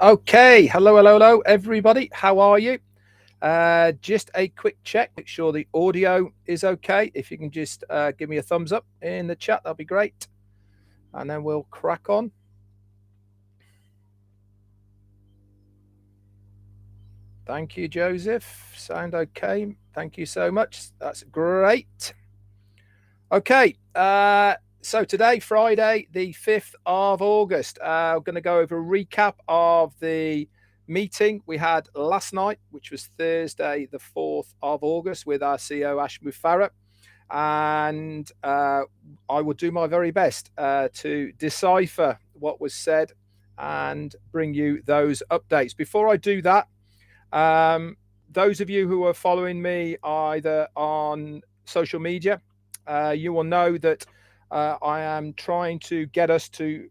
Okay, hello, everybody. How are you? Just a quick check, make sure the audio is okay. If you can just give me a thumbs up in the chat, that'll be great. And then we'll crack on. Thank you, Joseph. Sound okay? Thank you so much. That's great. Okay, so today, Friday, the 5th of August, I'm going to go over a recap of the meeting we had last night, which was Thursday, the 4th of August, with our CEO, Ash Mufareh. And I will do my very best to decipher what was said and bring you those updates. Before I do that, those of you who are following me either on social media, you will know that I am trying to get us to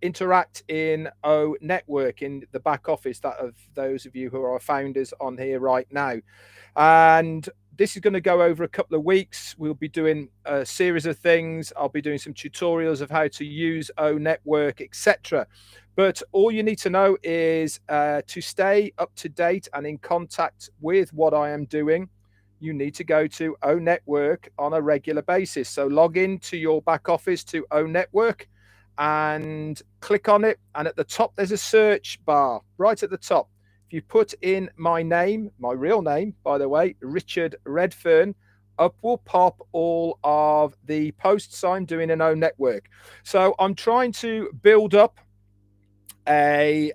interact in O Network in the back office, that of those of you who are founders on here right now. And this is going to go over a couple of weeks. We'll be doing a series of things. I'll be doing some tutorials of how to use O Network, etc. But all you need to know is to stay up to date and in contact with what I am doing, you need to go to O Network on a regular basis. So log into your back office to O Network and click on it. And at the top, there's a search bar right at the top. If you put in my name, my real name, by the way, Richard Redfern, up will pop all of the posts I'm doing in O Network. So I'm trying to build up a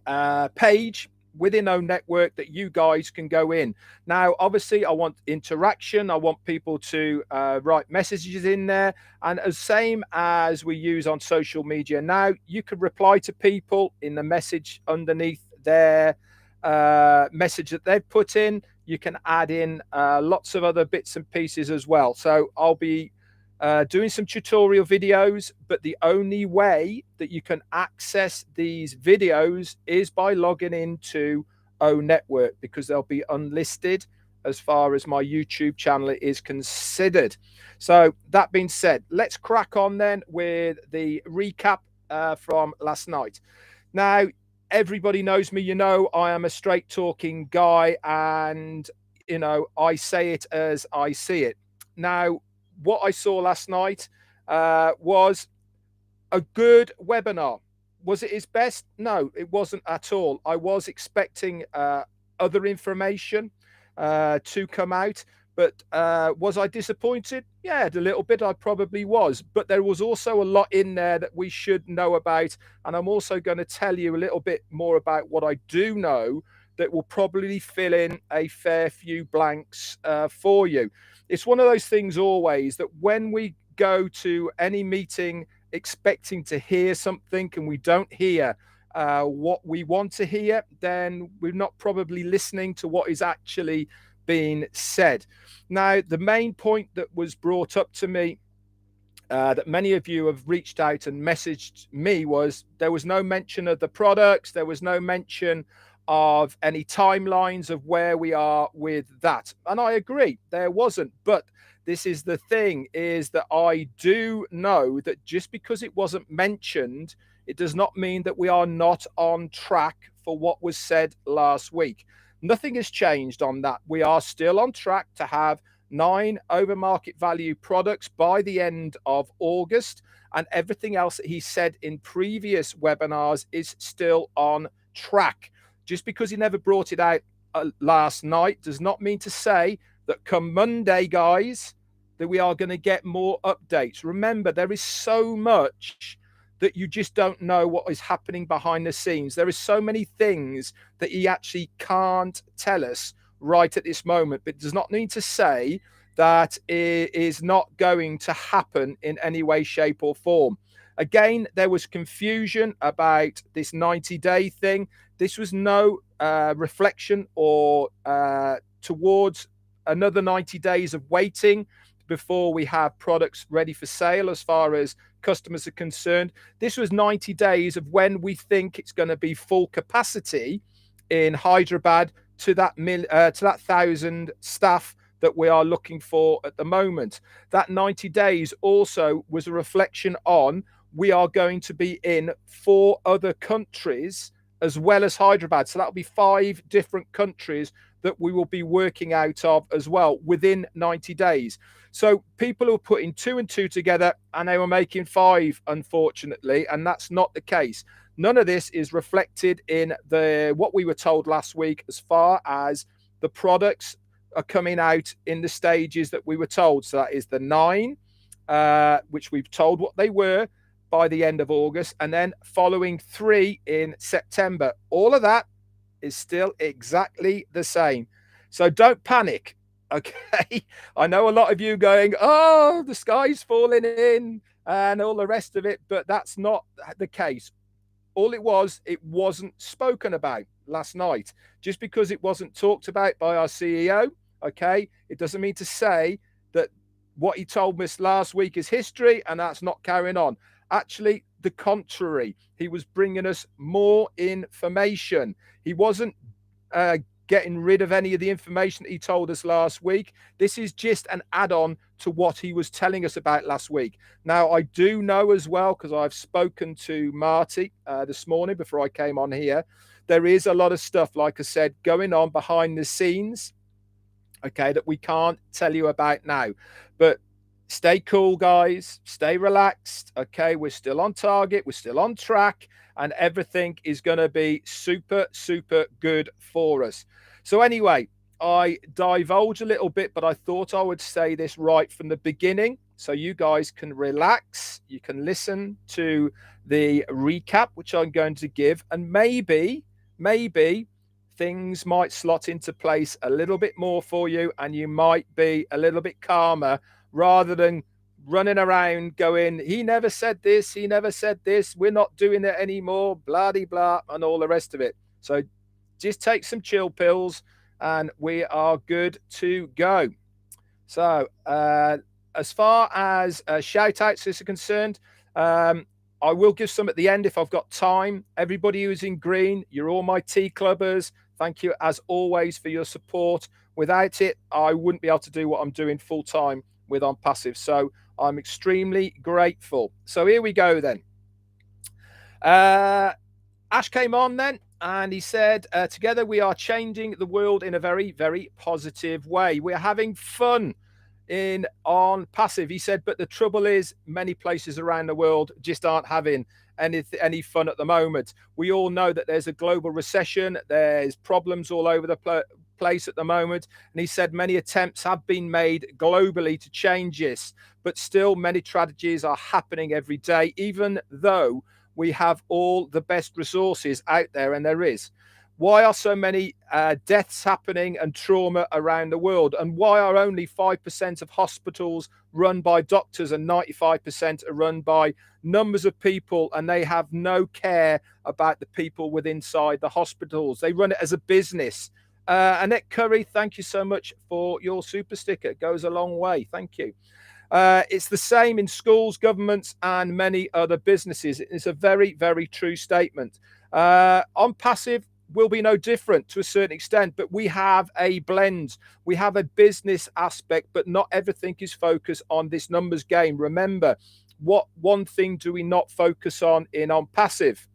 page within O Network that you guys can go in. Now, obviously, I want interaction. I want people to write messages in there. And as same as we use on social media now, you can reply to people in the message underneath their message that they've put in. You can add in lots of other bits and pieces as well. So I'll be doing some tutorial videos, but the only way that you can access these videos is by logging into O Network, because they'll be unlisted as far as my YouTube channel is considered. So that being said, let's crack on then with the recap from last night. Now, everybody knows me, I am a straight talking guy, and I say it as I see it. Now, what I saw last night was a good webinar. Was it his best? No, it wasn't at all. I was expecting other information to come out, but was I disappointed? Yeah, a little bit. I probably was, but there was also a lot in there that we should know about, and I'm also going to tell you a little bit more about what I do know that will probably fill in a fair few blanks for you. It's one of those things always that when we go to any meeting expecting to hear something and we don't hear what we want to hear, then we're not probably listening to what is actually being said. Now, the main point that was brought up to me that many of you have reached out and messaged me was there was no mention of the products. There was no mention of any timelines of where we are with that. And I agree, there wasn't. But this is the thing, is that I do know that just because it wasn't mentioned, it does not mean that we are not on track for what was said last week. Nothing has changed on that. We are still on track to have 9 over market value products by the end of August. And everything else that he said in previous webinars is still on track. Just because he never brought it out last night does not mean to say that come Monday, guys, that we are going to get more updates. Remember, there is so much that you just don't know what is happening behind the scenes. There is so many things that he actually can't tell us right at this moment, but it does not mean to say that it is not going to happen in any way, shape or form. Again, there was confusion about this 90-day thing. This was no reflection or towards another 90 days of waiting before we have products ready for sale as far as customers are concerned. This was 90 days of when we think it's going to be full capacity in Hyderabad to that 1,000 staff that we are looking for at the moment. That 90 days also was a reflection on we are going to be in 4 other countries as well as Hyderabad. So that'll be 5 different countries that we will be working out of as well within 90 days. So people who are putting 2 and 2 together and they were making 5, unfortunately, and that's not the case. None of this is reflected in what we were told last week as far as the products are coming out in the stages that we were told. So that is the 9, which we've told what they were by the end of August, and then following 3 in September. All of that is still exactly the same. So don't panic. Okay. I know a lot of you going, oh, the sky's falling in and all the rest of it, but that's not the case. All it wasn't spoken about last night. Just because it wasn't talked about by our CEO, okay, it doesn't mean to say that what he told us last week is history and that's not carrying on. Actually, the contrary. He was bringing us more information. He wasn't getting rid of any of the information that he told us last week. This is just an add-on to what he was telling us about last week. Now, I do know as well, because I've spoken to Marty this morning before I came on here, there is a lot of stuff, like I said, going on behind the scenes, okay, that we can't tell you about now. But stay cool, guys. Stay relaxed. Okay, we're still on target. We're still on track. And everything is going to be super, super good for us. So anyway, I divulge a little bit, but I thought I would say this right from the beginning so you guys can relax. You can listen to the recap, which I'm going to give. And maybe things might slot into place a little bit more for you and you might be a little bit calmer rather than running around going, he never said this, we're not doing it anymore, blah, de blah, and all the rest of it. So just take some chill pills and we are good to go. So as far as shout outs is concerned, I will give some at the end if I've got time. Everybody who's in green, you're all my tea clubbers. Thank you as always for your support. Without it, I wouldn't be able to do what I'm doing full time with ONPASSIVE. So I'm extremely grateful. So here we go then. Ash came on then and he said, together we are changing the world in a very, very positive way. We're having fun in ONPASSIVE. He said, but the trouble is many places around the world just aren't having any fun at the moment. We all know that there's a global recession. There's problems all over the place at the moment. And he said many attempts have been made globally to change this, but still many tragedies are happening every day, even though we have all the best resources out there, and there is. Why are so many deaths happening and trauma around the world? And why are only 5% of hospitals run by doctors and 95% are run by numbers of people, and they have no care about the people within inside the hospitals? They run it as a business. Annette Curry, thank you so much for your super sticker. It goes a long way. Thank you. It's the same in schools, governments, and many other businesses. It's a very, very true statement. ONPASSIVE will be no different to a certain extent, but we have a blend. We have a business aspect, but not everything is focused on this numbers game. Remember, what one thing do we not focus on in ONPASSIVE?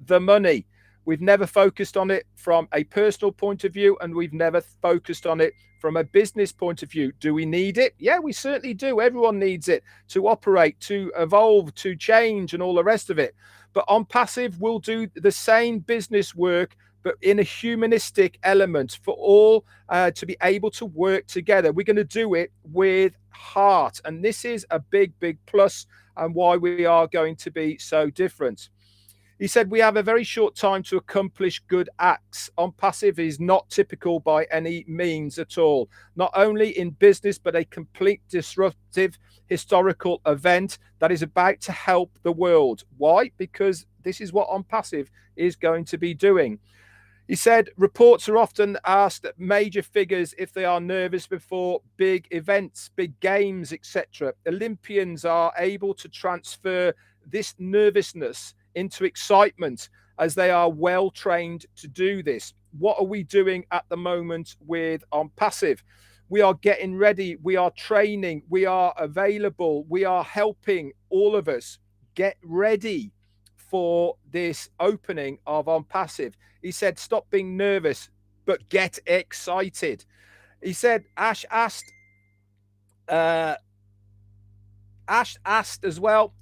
The money. We've never focused on it from a personal point of view, and we've never focused on it from a business point of view. Do we need it? Yeah, we certainly do. Everyone needs it to operate, to evolve, to change, and all the rest of it. But ONPASSIVE will do the same business work, but in a humanistic element for all to be able to work together. We're going to do it with heart. And this is a big, big plus and why we are going to be so different. He said, we have a very short time to accomplish good acts. ONPASSIVE is not typical by any means at all. Not only in business, but a complete disruptive historical event that is about to help the world. Why? Because this is what ONPASSIVE is going to be doing. He said, reports are often asked at major figures if they are nervous before big events, big games, etc. Olympians are able to transfer this nervousness into excitement as they are well trained to do this. What are we doing at the moment with ONPASSIVE? We are getting ready. We are training. We are available. We are helping all of us get ready for this opening of ONPASSIVE. He said, stop being nervous, but get excited. He said, Ash asked as well,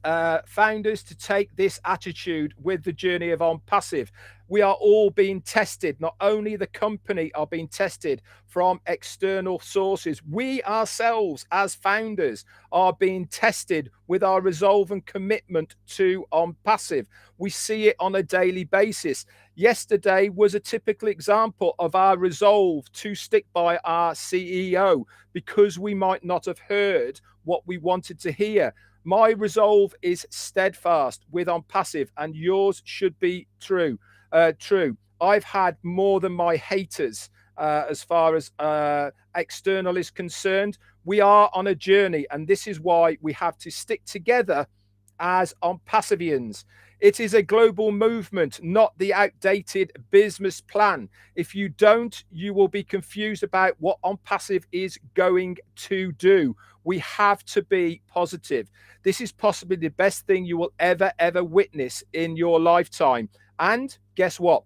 founders to take this attitude with the journey of ONPASSIVE. We are all being tested. Not only the company are being tested from external sources, we ourselves as founders are being tested with our resolve and commitment to ONPASSIVE. We see it on a daily basis. Yesterday was a typical example of our resolve to stick by our CEO because we might not have heard what we wanted to hear. My resolve is steadfast with ONPASSIVE, and yours should be true. I've had more than my haters as far as external is concerned. We are on a journey, and this is why we have to stick together as ONPASSIVians. It is a global movement, not the outdated business plan. If you don't, you will be confused about what ONPASSIVE is going to do. We have to be positive. This is possibly the best thing you will ever witness in your lifetime. And guess what?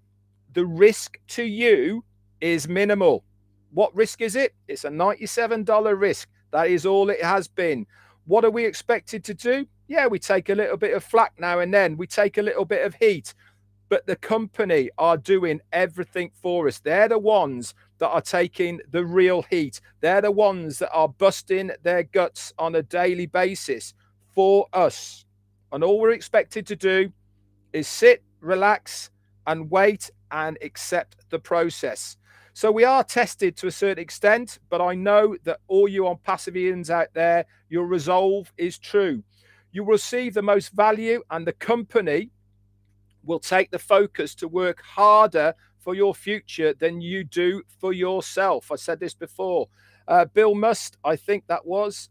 The risk to you is minimal. What risk is it? It's a $97 risk. That is all it has been. What are we expected to do? Yeah, we take a little bit of flack now and then. We take a little bit of heat. But the company are doing everything for us. They're the ones that are taking the real heat. They're the ones that are busting their guts on a daily basis for us. And all we're expected to do is sit, relax, and wait and accept the process. So we are tested to a certain extent, but I know that all you ONPASSIVians out there, your resolve is true. You will receive the most value, and the company will take the focus to work harder for your future than you do for yourself. I said this before. Bill Must, I think that was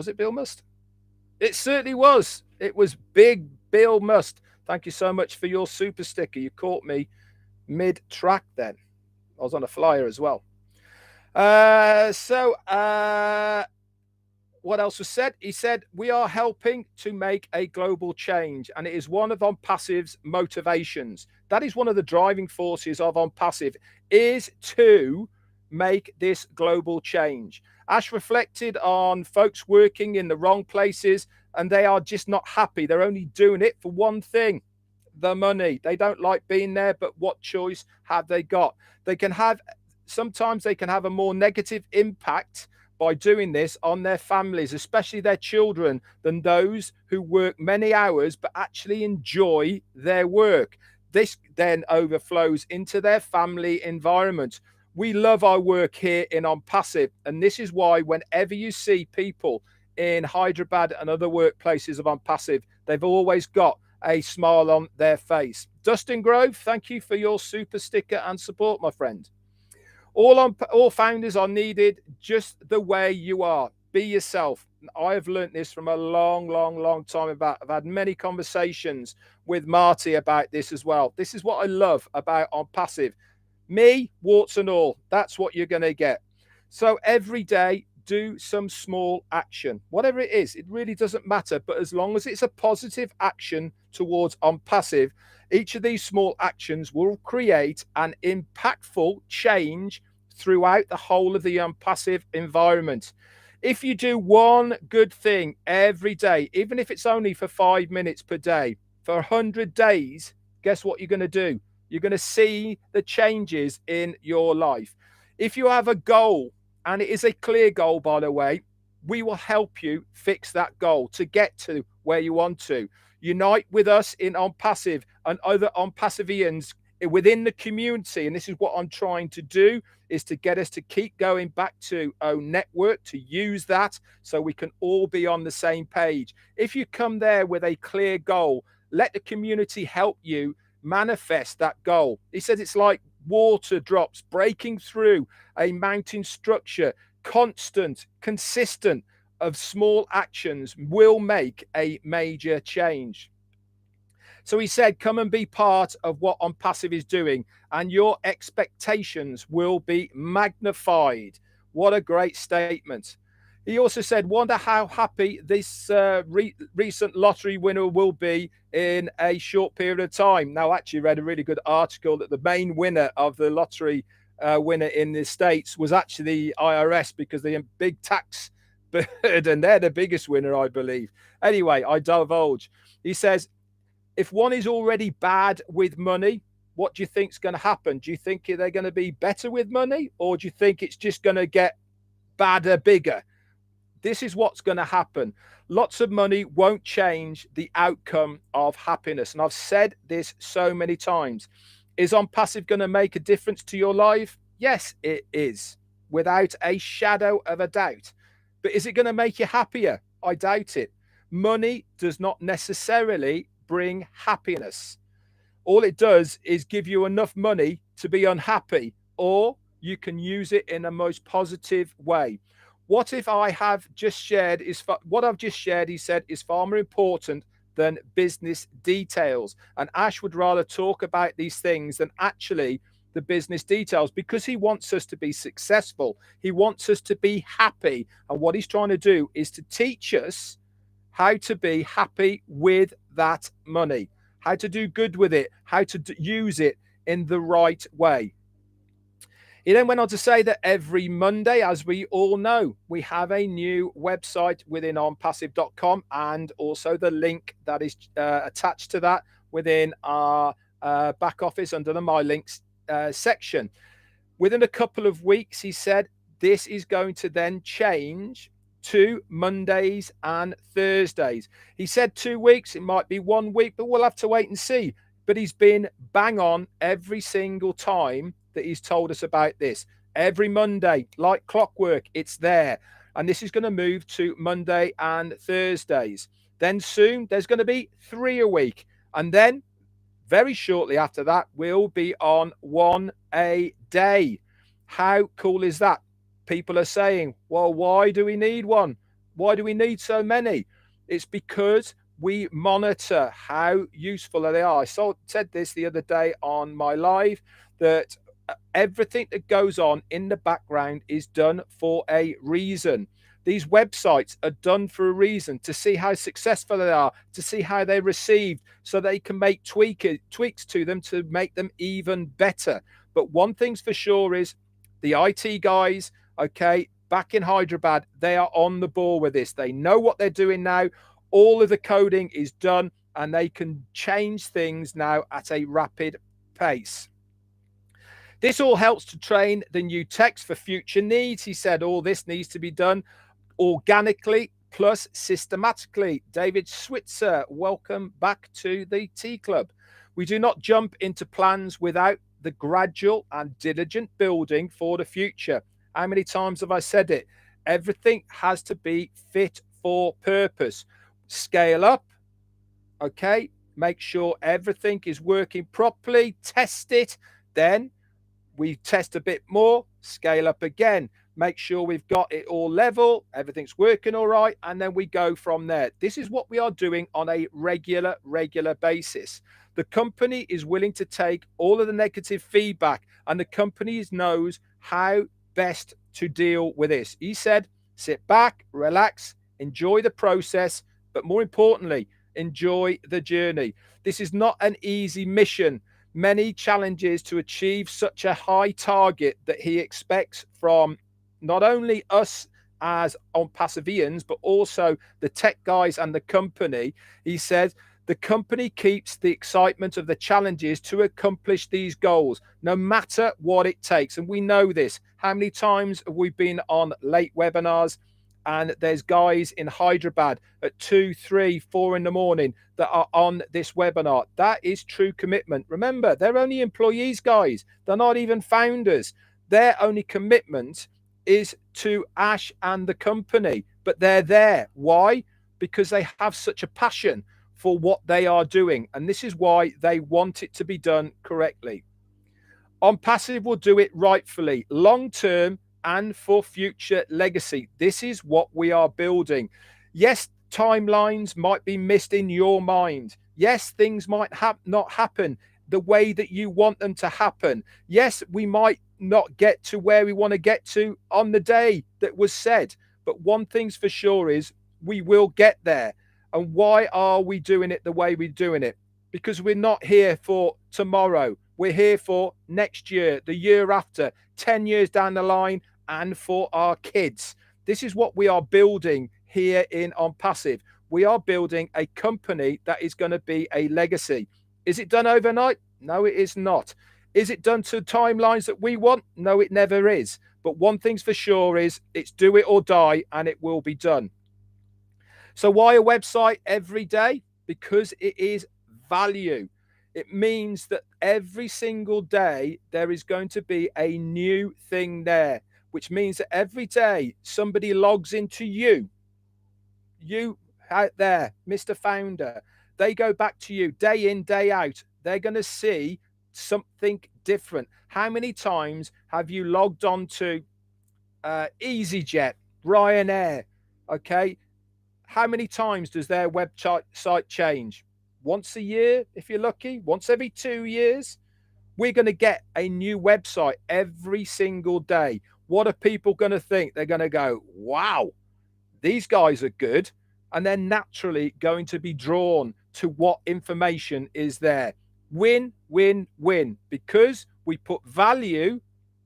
it Bill Must? It certainly was. It was Big Bill Must. Thank you so much for your super sticker. You caught me mid-track then. I was on a flyer as well. What else was said? He said, we are helping to make a global change, and it is one of ONPASSIVE's motivations. That is one of the driving forces of ONPASSIVE, is to make this global change. Ash reflected on folks working in the wrong places, and they are just not happy. They're only doing it for one thing, the money. They don't like being there, but what choice have they got? Sometimes they can have a more negative impact by doing this on their families, especially their children, than those who work many hours but actually enjoy their work. This then overflows into their family environment. We love our work here in ONPASSIVE, and this is why whenever you see people in Hyderabad and other workplaces of ONPASSIVE, they've always got a smile on their face. Dustin Grove, thank you for your super sticker and support, my friend. All founders are needed just the way you are. Be yourself. I have learned this from a long time about. I've had many conversations with Marty about this as well. This is what I love about ONPASSIVE. Me, warts and all. That's what you're going to get. So every day, do some small action. Whatever it is, it really doesn't matter. But as long as it's a positive action towards ONPASSIVE, each of these small actions will create an impactful change throughout the whole of the ONPASSIVE environment. If you do one good thing every day, even if it's only for 5 minutes per day, for 100 days, guess what you're going to do? You're going to see the changes in your life. If you have a goal, and it is a clear goal, by the way, we will help you fix that goal to get to where you want to. Unite with us in ONPASSIVE and other ONPASSIVians within the community. And this is what I'm trying to do, is to get us to keep going back to own network, to use that so we can all be on the same page. If you come there with a clear goal, let the community help you manifest that goal. He says it's like water drops breaking through a mountain structure. Constant, consistent of small actions will make a major change. So he said, come and be part of what ONPASSIVE is doing, and your expectations will be magnified. What a great statement. He also said, wonder how happy this recent lottery winner will be in a short period of time. Now, actually read a really good article that the main winner of the lottery winner in the States was actually the IRS, because they're a big tax burden. They're the biggest winner, I believe. Anyway, I divulge. He says, if one is already bad with money, what do you think is going to happen? Do you think they're going to be better with money, or do you think it's just going to get badder, bigger? This is what's going to happen. Lots of money won't change the outcome of happiness. And I've said this so many times. Is ONPASSIVE going to make a difference to your life? Yes, it is, without a shadow of a doubt. But is it going to make you happier? I doubt it. Money does not necessarily bring happiness. All it does is give you enough money to be unhappy, or you can use it in a most positive way. What if I have just shared is what I've just shared, he said, is far more important than business details. And Ash would rather talk about these things than actually the business details, because he wants us to be successful. He wants us to be happy. And what he's trying to do is to teach us how to be happy with that money, how to do good with it, how to use it in the right way. He then went on to say that every Monday, as we all know, we have a new website within onpassive.com, and also the link that is attached to that within our back office under the My Links section. Within a couple of weeks, he said, this is going to then change to Mondays and Thursdays. He said 2 weeks, it might be 1 week, but we'll have to wait and see. But he's been bang on every single time that he's told us about this. Every Monday, like clockwork, it's there. And this is going to move to Monday and Thursdays. Then soon there's going to be 3 a week. And then very shortly after that, we'll be on 1 a day. How cool is that? People are saying, well, why do we need one? Why do we need so many? It's because we monitor how useful they are. I said this the other day on my live, that everything that goes on in the background is done for a reason. These websites are done for a reason, to see how successful they are, to see how they're received, so they can make tweaks to them to make them even better. But one thing's for sure is the IT guys, okay, back in Hyderabad, they are on the ball with this. They know what they're doing now. All of the coding is done, and they can change things now at a rapid pace. This all helps to train the new techs for future needs. He said all this needs to be done organically plus systematically. David Switzer, welcome back to the Tea Club. We do not jump into plans without the gradual and diligent building for the future. How many times have I said it? Everything has to be fit for purpose. Scale up, okay? Make sure everything is working properly. Test it. Then we test a bit more, scale up again, make sure we've got it all level, everything's working all right, and then we go from there. This is what we are doing on a regular basis. The company is willing to take all of the negative feedback, and the company knows how best to deal with this. He said, sit back, relax, enjoy the process, but more importantly, enjoy the journey. This is not an easy mission. Many challenges to achieve such a high target that he expects from not only us as ONPASSIVians, but also the tech guys and the company. He says the company keeps the excitement of the challenges to accomplish these goals, no matter what it takes. And we know this. How many times have we been on late webinars, and there's guys in Hyderabad at 2, 3, 4 in the morning that are on this webinar? That is true commitment. Remember, they're only employees, guys. They're not even founders. Their only commitment is to Ash and the company, but they're there. Why? Because they have such a passion for what they are doing. And this is why they want it to be done correctly. ONPASSIVE will do it rightfully, long-term, and for future legacy. This is what we are building. Yes, timelines might be missed in your mind. Yes, things might not happen the way that you want them to happen. Yes, we might not get to where we want to get to on the day that was said. But one thing's for sure is we will get there. And why are we doing it the way we're doing it? Because we're not here for tomorrow. We're here for next year, the year after, 10 years down the line, and for our kids. This is what we are building here in ONPASSIVE. We are building a company that is going to be a legacy. Is it done overnight? No, it is not. Is it done to timelines that we want? No, it never is. But one thing's for sure is it's do it or die, and it will be done. So why a website every day? Because it is value. It means that every single day there is going to be a new thing there, which means that every day somebody logs into you out there, Mr. Founder, they go back to you day in, day out. They're going to see something different. How many times have you logged on to EasyJet, Ryanair? Okay. How many times does their website change? Once a year, if you're lucky, once every 2 years. We're going to get a new website every single day. What are people going to think? They're going to go, wow, these guys are good. And they're naturally going to be drawn to what information is there. Win, win, win, because we put value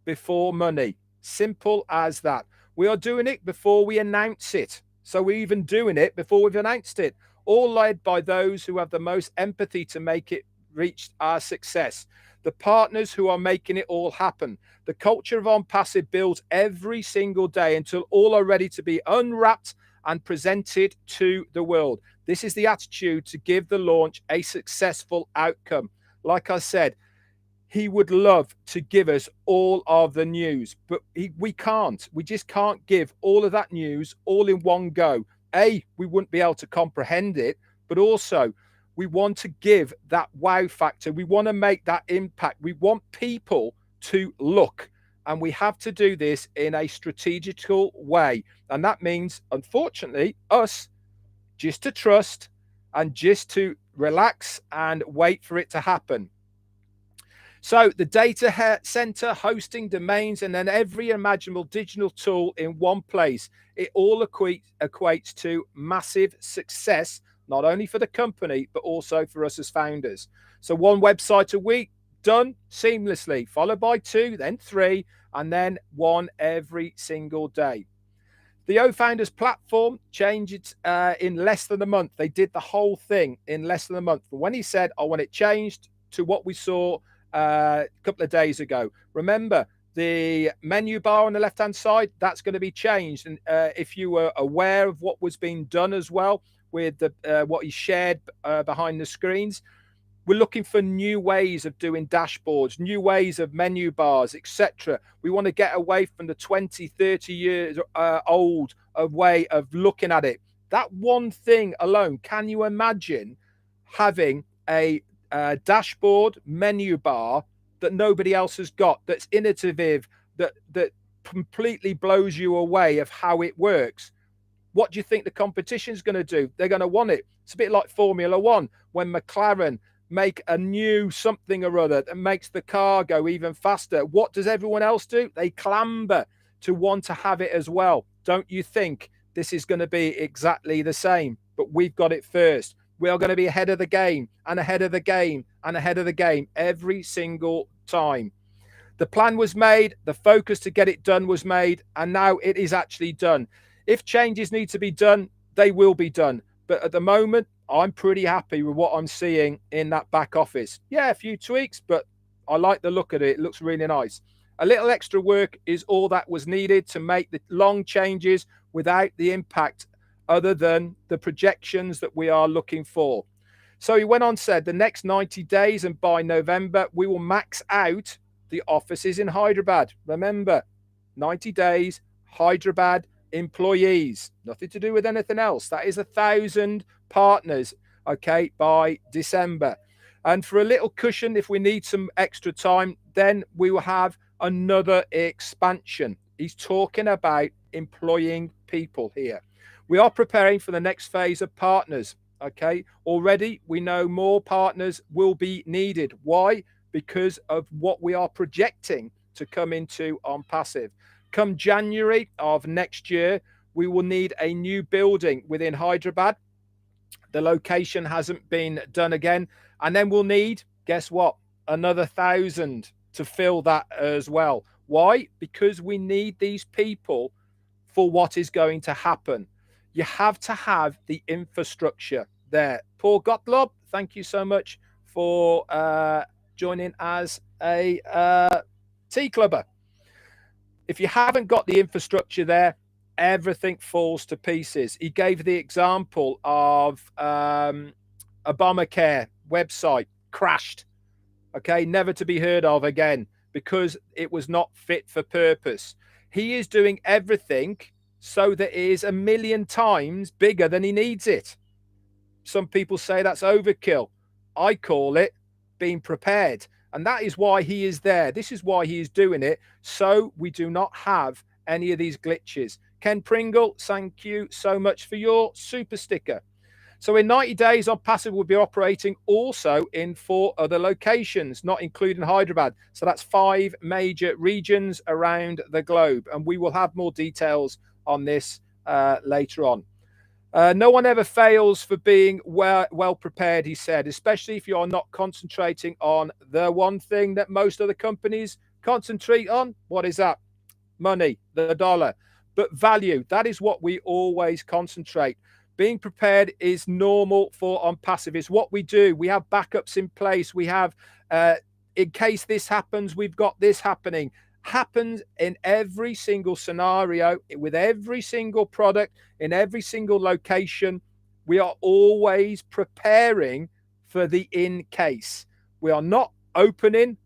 before money. Simple as that. We are doing it before we announce it. So we're even doing it before we've announced it. All led by those who have the most empathy to make it reach our success. The partners who are making it all happen. The culture of ONPASSIVE builds every single day until all are ready to be unwrapped and presented to the world. This is the attitude to give the launch a successful outcome. Like I said, he would love to give us all of the news, but we can't. We just can't give all of that news all in one go. We wouldn't be able to comprehend it, but also we want to give that wow factor. We want to make that impact. We want people to look, and we have to do this in a strategical way. And that means, unfortunately, us just to trust and just to relax and wait for it to happen. So the data center, hosting, domains, and then every imaginable digital tool in one place, it all equates to massive success, not only for the company, but also for us as founders. So one website a week, done seamlessly, followed by 2, then 3, and then 1 every single day. The O-Founders platform changed in less than a month. They did the whole thing in less than a month. But when he said, I want it changed to what we saw a couple of days ago. Remember, the menu bar on the left-hand side, that's going to be changed. And if you were aware of what was being done as well with the what he shared behind the screens, we're looking for new ways of doing dashboards, new ways of menu bars, etc. We want to get away from the 20, 30 years old way of looking at it. That one thing alone, can you imagine having a dashboard menu bar that nobody else has got, that's innovative, that completely blows you away of how it works? What do you think the competition is going to do? They're going to want it. It's a bit like Formula One when McLaren make a new something or other that makes the car go even faster. What does everyone else do? They clamber to want to have it as well. Don't you think this is going to be exactly the same? But we've got it first. We are going to be ahead of the game and ahead of the game and ahead of the game every single time. The plan was made, the focus to get it done was made, and now it is actually done. If changes need to be done, they will be done. But at the moment, I'm pretty happy with what I'm seeing in that back office. Yeah, a few tweaks, but I like the look of it. It looks really nice. A little extra work is all that was needed to make the long changes without the impact other than the projections that we are looking for. So he went on, said the next 90 days and by November, we will max out the offices in Hyderabad. Remember, 90 days, Hyderabad employees, nothing to do with anything else. That is 1,000 partners, okay, by December. And for a little cushion, if we need some extra time, then we will have another expansion. He's talking about employing people here. We are preparing for the next phase of partners. Okay, already we know more partners will be needed. Why? Because of what we are projecting to come into ONPASSIVE. Come January of next year, we will need a new building within Hyderabad. The location hasn't been done again. And then we'll need, guess what? Another 1,000 to fill that as well. Why? Because we need these people for what is going to happen. You have to have the infrastructure there. Paul Gottlob, thank you so much for joining as a tea clubber. If you haven't got the infrastructure there, everything falls to pieces. He gave the example of Obamacare website crashed, okay, never to be heard of again because it was not fit for purpose. He is doing everything so that it is 1,000,000 times bigger than he needs it. Some people say that's overkill. I call it being prepared. And that is why he is there. This is why he is doing it. So we do not have any of these glitches. Ken Pringle, thank you so much for your super sticker. So in 90 days, ONPASSIVE will be operating also in 4 other locations, not including Hyderabad. So that's 5 major regions around the globe. And we will have more details on this later on. No one ever fails for being well prepared, he said, especially if you're not concentrating on the one thing that most other companies concentrate on. What is that? Money, the dollar. But value, that is what we always concentrate. Being prepared is normal for ONPASSIVE. It's what we do. We have backups in place. We have, in case this happens, we've got this happening. Happens in every single scenario, with every single product, in every single location. We are always preparing for the in case. We are not opening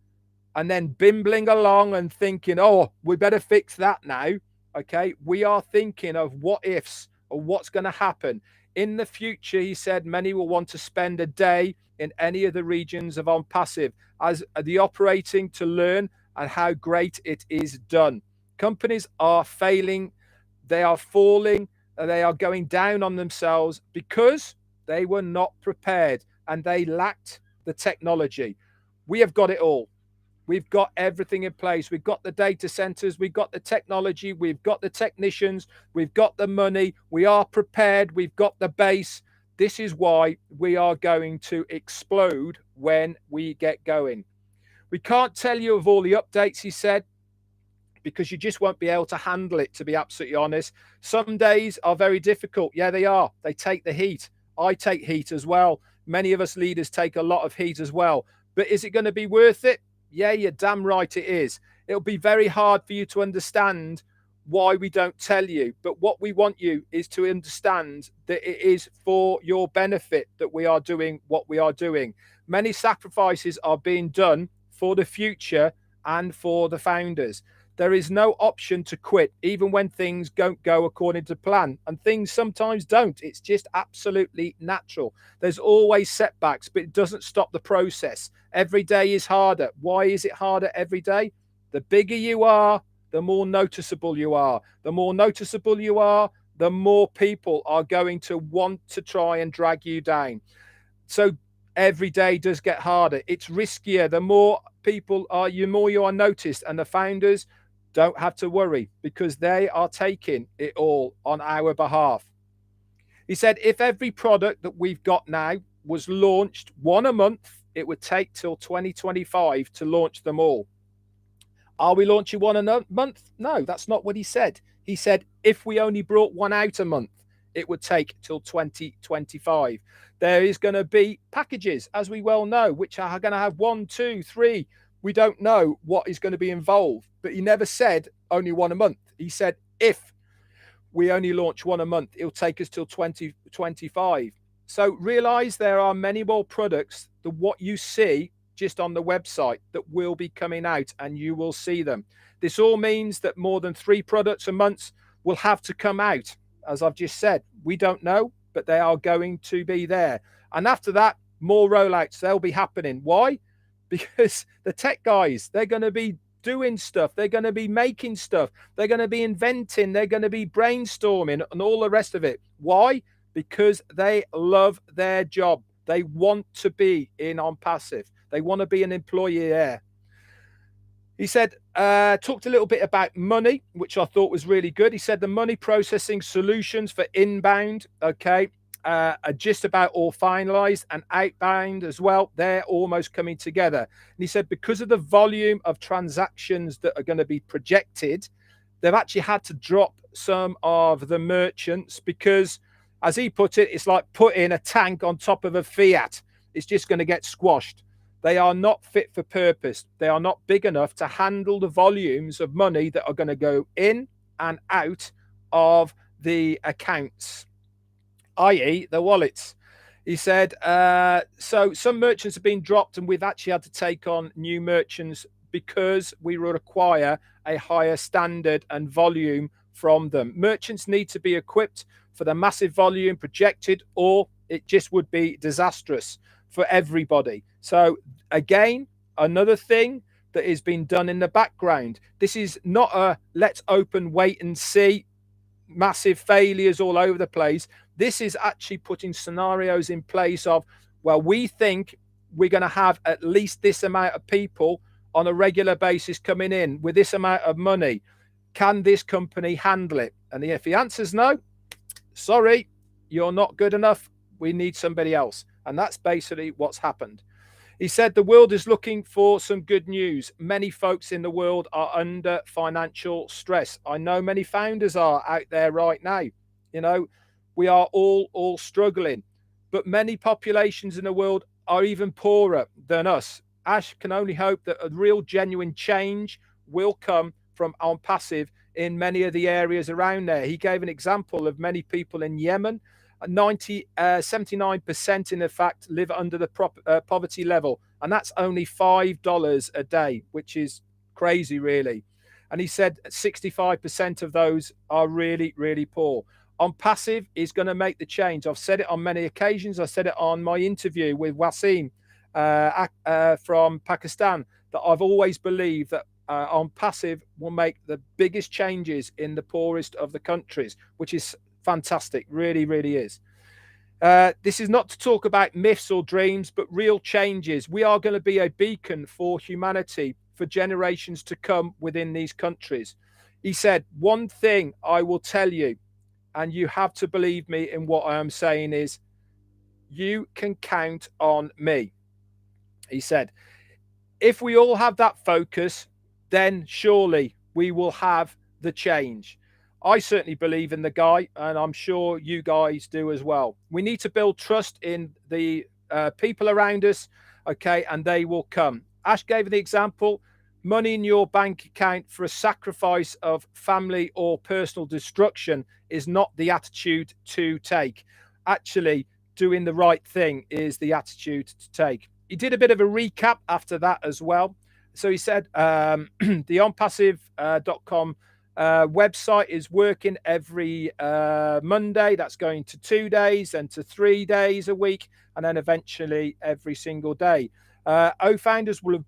and then bimbling along and thinking, oh, we better fix that now. Okay, we are thinking of what ifs or what's going to happen. In the future, he said, many will want to spend a day in any of the regions of ONPASSIVE as the operating to learn and how great it is done. Companies are failing, they are falling, they are going down on themselves because they were not prepared and they lacked the technology. We have got it all. We've got everything in place. We've got the data centers. We've got the technology. We've got the technicians. We've got the money. We are prepared. We've got the base. This is why we are going to explode when we get going. We can't tell you of all the updates, he said, because you just won't be able to handle it, to be absolutely honest. Some days are very difficult. Yeah, they are. They take the heat. I take heat as well. Many of us leaders take a lot of heat as well. But is it going to be worth it? Yeah, you're damn right it is. It'll be very hard for you to understand why we don't tell you. But what we want you is to understand that it is for your benefit that we are doing what we are doing. Many sacrifices are being done for the future and for the founders. There is no option to quit, even when things don't go according to plan. And things sometimes don't. It's just absolutely natural. There's always setbacks, but it doesn't stop the process. Every day is harder. Why is it harder every day? The bigger you are, the more noticeable you are. The more noticeable you are, the more people are going to want to try and drag you down. So every day does get harder. It's riskier. The more people are, the more you are noticed. And the founders don't have to worry because they are taking it all on our behalf. He said, if every product that we've got now was launched one a month, it would take till 2025 to launch them all. Are we launching one a month? No, that's not what he said. He said, if we only brought one out a month, it would take till 2025. There is going to be packages, as we well know, which are going to have 1, 2, 3. We don't know what is going to be involved, but he never said only one a month. He said, if we only launch one a month, it'll take us till 2025. So realize there are many more products than what you see just on the website that will be coming out, and you will see them. This all means that more than 3 products a month will have to come out. As I've just said, we don't know, but they are going to be there. And after that, more rollouts, they'll be happening. Why? Because the tech guys, they're going to be doing stuff. They're going to be making stuff. They're going to be inventing. They're going to be brainstorming and all the rest of it. Why? Because they love their job. They want to be in ONPASSIVE. They want to be an employee there. He said, talked a little bit about money, which I thought was really good. He said the money processing solutions for inbound, okay, are just about all finalized, and outbound as well. They're almost coming together. And he said because of the volume of transactions that are going to be projected, they've actually had to drop some of the merchants because, as he put it, it's like putting a tank on top of a Fiat. It's just going to get squashed. They are not fit for purpose. They are not big enough to handle the volumes of money that are going to go in and out of the accounts, i.e., the wallets. He said, so some merchants have been dropped, and we've actually had to take on new merchants because we require a higher standard and volume from them. Merchants need to be equipped for the massive volume projected, or it just would be disastrous for everybody. So again, another thing that is being done in the background. This is not a let's open, wait and see, massive failures all over the place. This is actually putting scenarios in place of, well, we think we're going to have at least this amount of people on a regular basis coming in with this amount of money. Can this company handle it? And if the answer's no, sorry, you're not good enough. We need somebody else. And that's basically what's happened. He said the world is looking for some good news. Many folks in the world are under financial stress. I know many founders are out there right now. You know, we are all struggling, but many populations in the world are even poorer than us. Ash can only hope that a real genuine change will come from ONPASSIVE in many of the areas around there. He gave an example of many people in Yemen. 79% in fact live under the poverty level, and that's only $5 a day, which is crazy really. And he said 65% of those are really poor. ONPASSIVE is going to make the change. I've said it on many occasions. I said it on my interview with Wasim from Pakistan, that I've always believed that ONPASSIVE will make the biggest changes in the poorest of the countries, which is fantastic, really is. This is not to talk about myths or dreams, but real changes. We are going to be a beacon for humanity for generations to come within these countries. He said, one thing I will tell you, and you have to believe me in what I am saying, is you can count on me. He said, if we all have that focus, then surely we will have the change. I certainly believe in the guy, and I'm sure you guys do as well. We need to build trust in the people around us, okay, and they will come. Ash gave the example, money in your bank account for a sacrifice of family or personal destruction is not the attitude to take. Actually, doing the right thing is the attitude to take. He did a bit of a recap after that as well. So he said the onpassive.com website is working every Monday. That's going to 2 days and to 3 days a week, and then eventually every single day. O-Founders will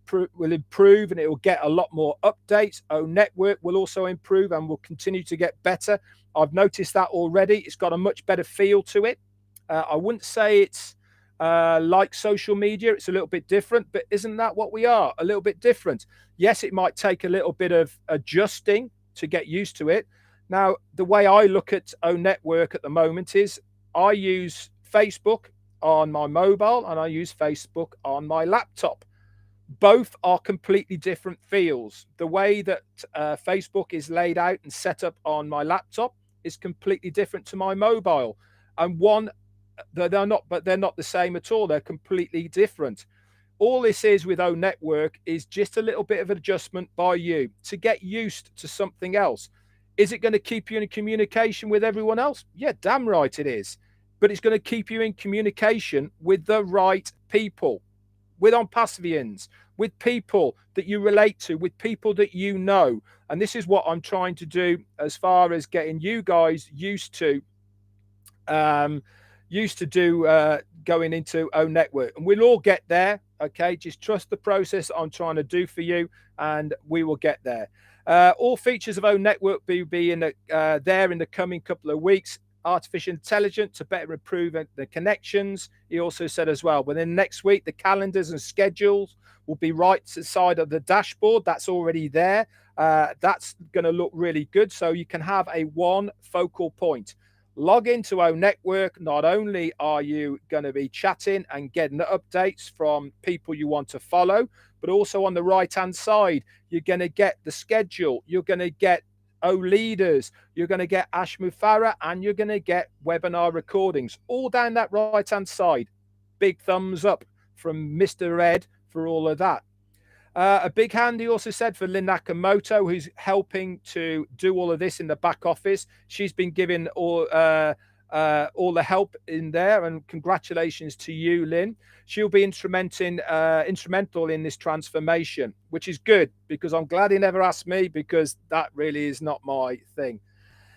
improve, and it will get a lot more updates. O-Network will also improve and will continue to get better. I've noticed that already. It's got a much better feel to it. I wouldn't say it's like social media. It's a little bit different, but isn't that what we are? A little bit different. Yes, it might take a little bit of adjusting to get used to it. Now, the way I look at O-Network at the moment is I use Facebook on my mobile and I use Facebook on my laptop. Both are completely different feels. The way that Facebook is laid out and set up on my laptop is completely different to my mobile. And they're not the same at all. They're completely different. All this is with O-Network is just a little bit of adjustment by you to get used to something else. Is it going to keep you in communication with everyone else? Yeah, damn right it is. But it's going to keep you in communication with the right people, with ONPASSIVians, with people that you relate to, with people that you know. And this is what I'm trying to do as far as getting you guys used to going into O-Network. And we'll all get there. Okay, just trust the process I'm trying to do for you, and we will get there. All features of O-Network will be in there in the coming couple of weeks. artificial intelligence to better improve the connections. He also said as well, within next week, the calendars and schedules will be right to the side of the dashboard. That's already there. That's going to look really good. So you can have a one focal point. Log into our network. Not only are you going to be chatting and getting the updates from people you want to follow, but also on the right-hand side, you're going to get the schedule. You're going to get leaders. You're going to get Ash Mufareh, and you're going to get webinar recordings all down that right-hand side. Big thumbs up from Mr. Ed for all of that. A big hand, he also said, for Lynn Nakamoto, who's helping to do all of this in the back office. She's been giving all the help in there, and congratulations to you, Lynn. She'll be instrumental in this transformation, which is good, because I'm glad he never asked me, because that really is not my thing.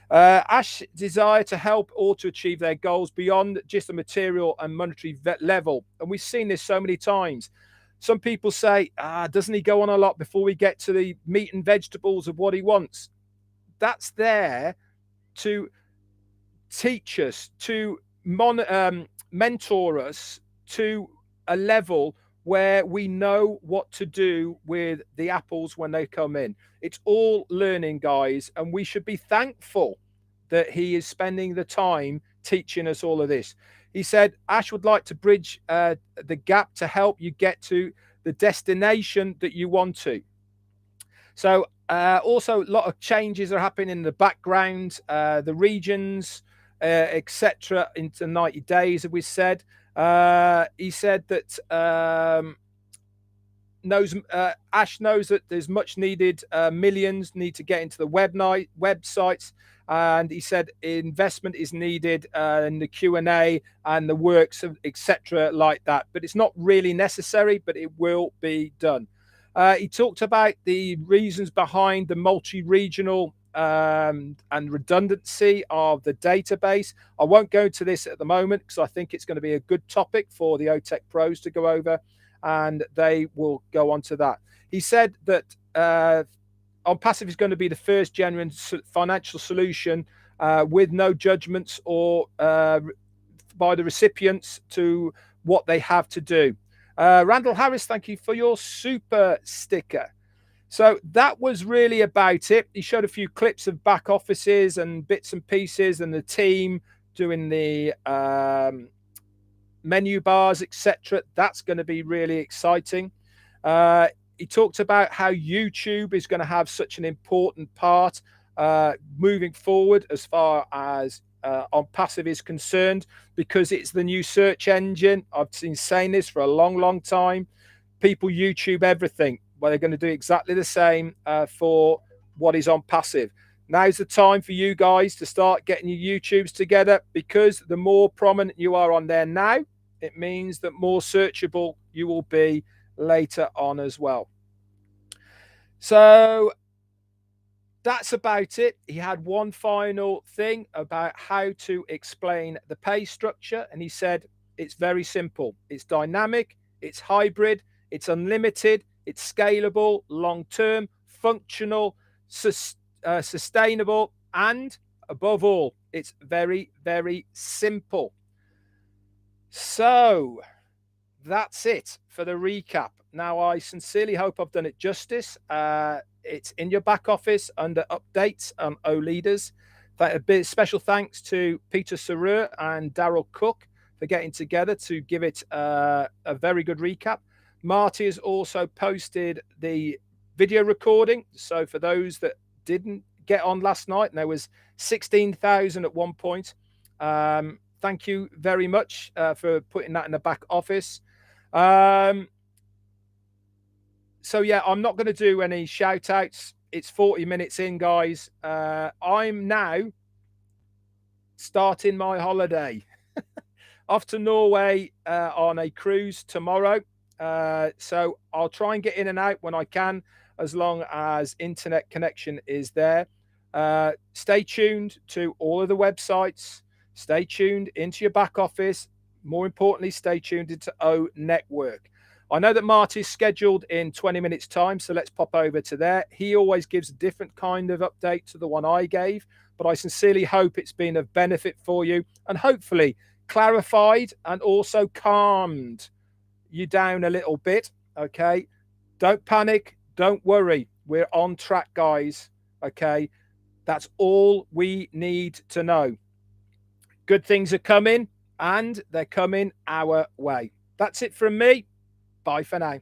Ash's desire to help all to achieve their goals beyond just the material and monetary level. And we've seen this so many times. Some people say, doesn't he go on a lot before we get to the meat and vegetables of what he wants? That's there to teach us, to mentor us to a level where we know what to do with the apples when they come in. It's all learning, guys, and we should be thankful that he is spending the time teaching us all of this. He said Ash would like to bridge the gap to help you get to the destination that you want to. So also a lot of changes are happening in the background, the regions, etc. into 90 days, as we said. He said that Ash knows that there's much needed, millions need to get into the websites, and he said investment is needed in the Q&A and the works of etc. like that, but it's not really necessary, but it will be done. He talked about the reasons behind the multi-regional and redundancy of the database. I won't go to this at the moment because I think it's going to be a good topic for the OTEC pros to go over, and they will go on to that. He said that ONPASSIVE is going to be the first genuine financial solution with no judgments or by the recipients to what they have to do. Randall Harris, thank you for your super sticker. So that was really about it. He showed a few clips of back offices and bits and pieces and the team doing the menu bars, etc. That's going to be really exciting. He talked about how YouTube is going to have such an important part moving forward as far as ONPASSIVE is concerned, because it's the new search engine. I've been saying this for a long, long time. People YouTube everything. Well, they're going to do exactly the same for what is ONPASSIVE. Now's the time for you guys to start getting your YouTubes together, because the more prominent you are on there now, it means that more searchable you will be later on as well. So that's about it. He had one final thing about how to explain the pay structure, and he said it's very simple. It's dynamic, it's hybrid, it's unlimited, it's scalable, long-term, functional, sustainable, and above all, it's very, very simple. So that's it for the recap. Now, I sincerely hope I've done it justice. It's in your back office under updates on O-Leaders. A bit special thanks to Peter Sarer and Daryl Cook for getting together to give it a very good recap. Marty has also posted the video recording. So for those that didn't get on last night, and there was 16,000 at one point, thank you very much for putting that in the back office. So yeah, I'm not going to do any shout outs. It's 40 minutes in, guys. I'm now starting my holiday off to Norway on a cruise tomorrow. So I'll try and get in and out when I can, as long as internet connection is there. Stay tuned to all of the websites. Stay tuned into your back office. More importantly, stay tuned into O Network. I know that Marty's scheduled in 20 minutes time, so let's pop over to there. He always gives a different kind of update to the one I gave, but I sincerely hope it's been of benefit for you and hopefully clarified and also calmed you down a little bit. Okay, don't panic, don't worry, we're on track, guys. Okay, that's all we need to know. Good things are coming and they're coming our way. That's it from me. Bye for now.